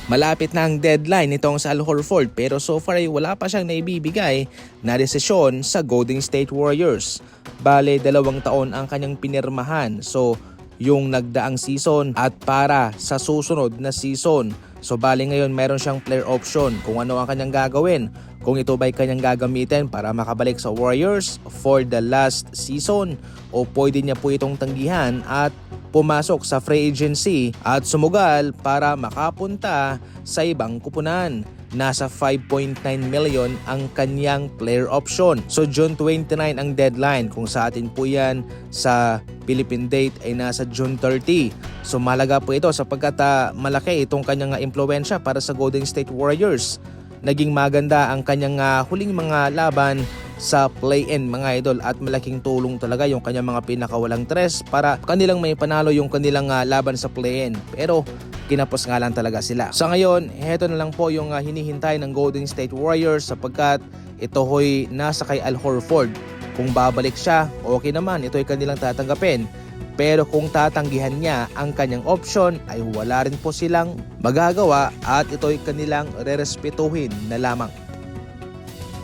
Malapit na ang deadline nitong sa Al Horford pero so far ay wala pa siyang naibibigay na desisyon sa Golden State Warriors. Bale, 2 taon ang kanyang pinirmahan. So, yung nagdaang season at para sa susunod na season. So bali ngayon meron siyang player option kung ano ang kanyang gagawin. Kung ito ba'y kanyang gagamitin para makabalik sa Warriors for the last season o pwede niya po itong tanggihan at pumasok sa free agency at sumugal para makapunta sa ibang kupunan. Nasa 5.9 million ang kanyang player option. So June 29 ang deadline. Kung sa atin po yan sa Philippine date ay nasa June 30. So malaga po ito sapagkat malaki itong kanyang impluwensya para sa Golden State Warriors. Naging maganda ang kanyang huling mga laban sa play-in mga idol at malaking tulong talaga yung kanyang mga pinakawalang tres para kanilang may panalo yung kanilang laban sa play-in. Pero kinapos nga lang talaga sila. Sa ngayon, heto na lang po yung hinihintay ng Golden State Warriors sapagkat ito ho'y nasa kay Al Horford. Kung babalik siya, okay naman, ito'y kanilang tatanggapin. Pero kung tatanggihan niya ang kanyang option ay wala rin po silang magagawa at ito'y kanilang rerespetuhin na lamang.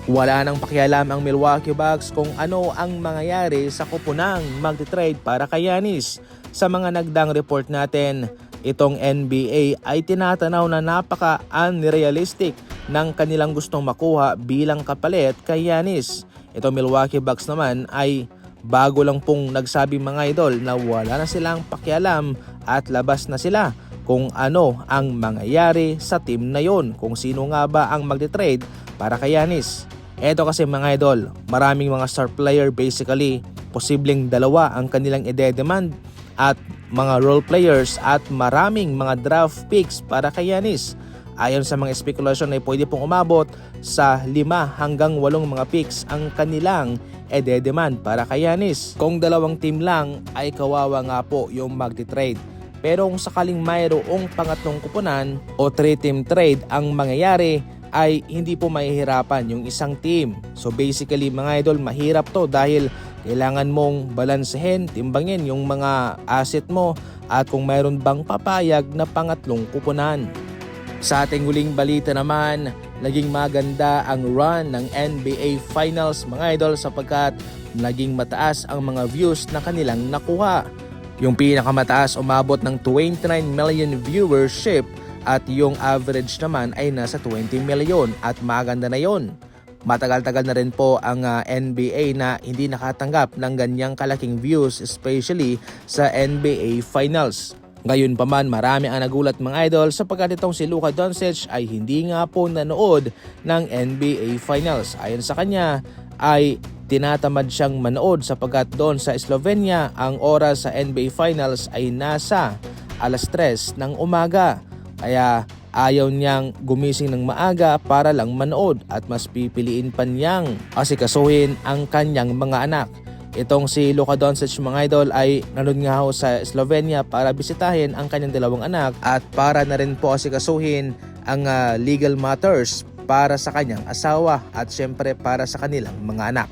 Wala nang pakialam ang Milwaukee Bucks kung ano ang mangyayari sa kupunang magti-trade para kay Giannis. Sa mga nagdang report natin, itong NBA ay tinatanaw na napaka-unrealistic ng kanilang gustong makuha bilang kapalit kay Giannis. Itong Milwaukee Bucks naman ay bago lang pong nagsabi mga idol na wala na silang pakialam at labas na sila kung ano ang mangyayari sa team na yon, kung sino nga ba ang magti-trade para kay Giannis. Eto kasi mga idol, maraming mga star player basically, posibleng 2 ang kanilang ide-demand at mga role players at maraming mga draft picks para kay Giannis. Ayon sa mga speculation ay pwede pong umabot sa 5 hanggang 8 mga picks ang kanilang ide-demand para kay Giannis. Kung 2 team lang ay kawawa nga po yung magti-trade. Pero kung sakaling mayroong pangatlong kupunan o 3-team trade ang mangyayari ay hindi po mahihirapan yung isang team. So basically mga idol, mahirap to dahil kailangan mong balansehin, timbangin yung mga asset mo at kung mayroon bang papayag na pangatlong kupunan. Sa ating huling balita naman, naging maganda ang run ng NBA Finals mga idol sapagkat naging mataas ang mga views na kanilang nakuha. Yung pinakamataas umabot ng 29 million viewership at yung average naman ay nasa 20 million at maganda na yon. Matagal-tagal na rin po ang NBA na hindi nakatanggap ng ganyang kalaking views especially sa NBA Finals. Ngayon pa man marami ang nagulat mga idol sapagkat itong si Luka Doncic ay hindi nga po nanood ng NBA Finals. Ayon sa kanya ay tinatamad siyang manood sapagkat doon sa Slovenia ang oras sa NBA Finals ay nasa 3:00 ng umaga. Kaya ayaw niyang gumising ng maaga para lang manood at mas pipiliin pa niyang asikasuhin ang kanyang mga anak. Itong si Luka Doncic mga idol ay nanood nga ho sa Slovenia para bisitahin ang kanyang 2 anak at para na rin po asikasuhin ang legal matters para sa kanyang asawa at syempre para sa kanilang mga anak.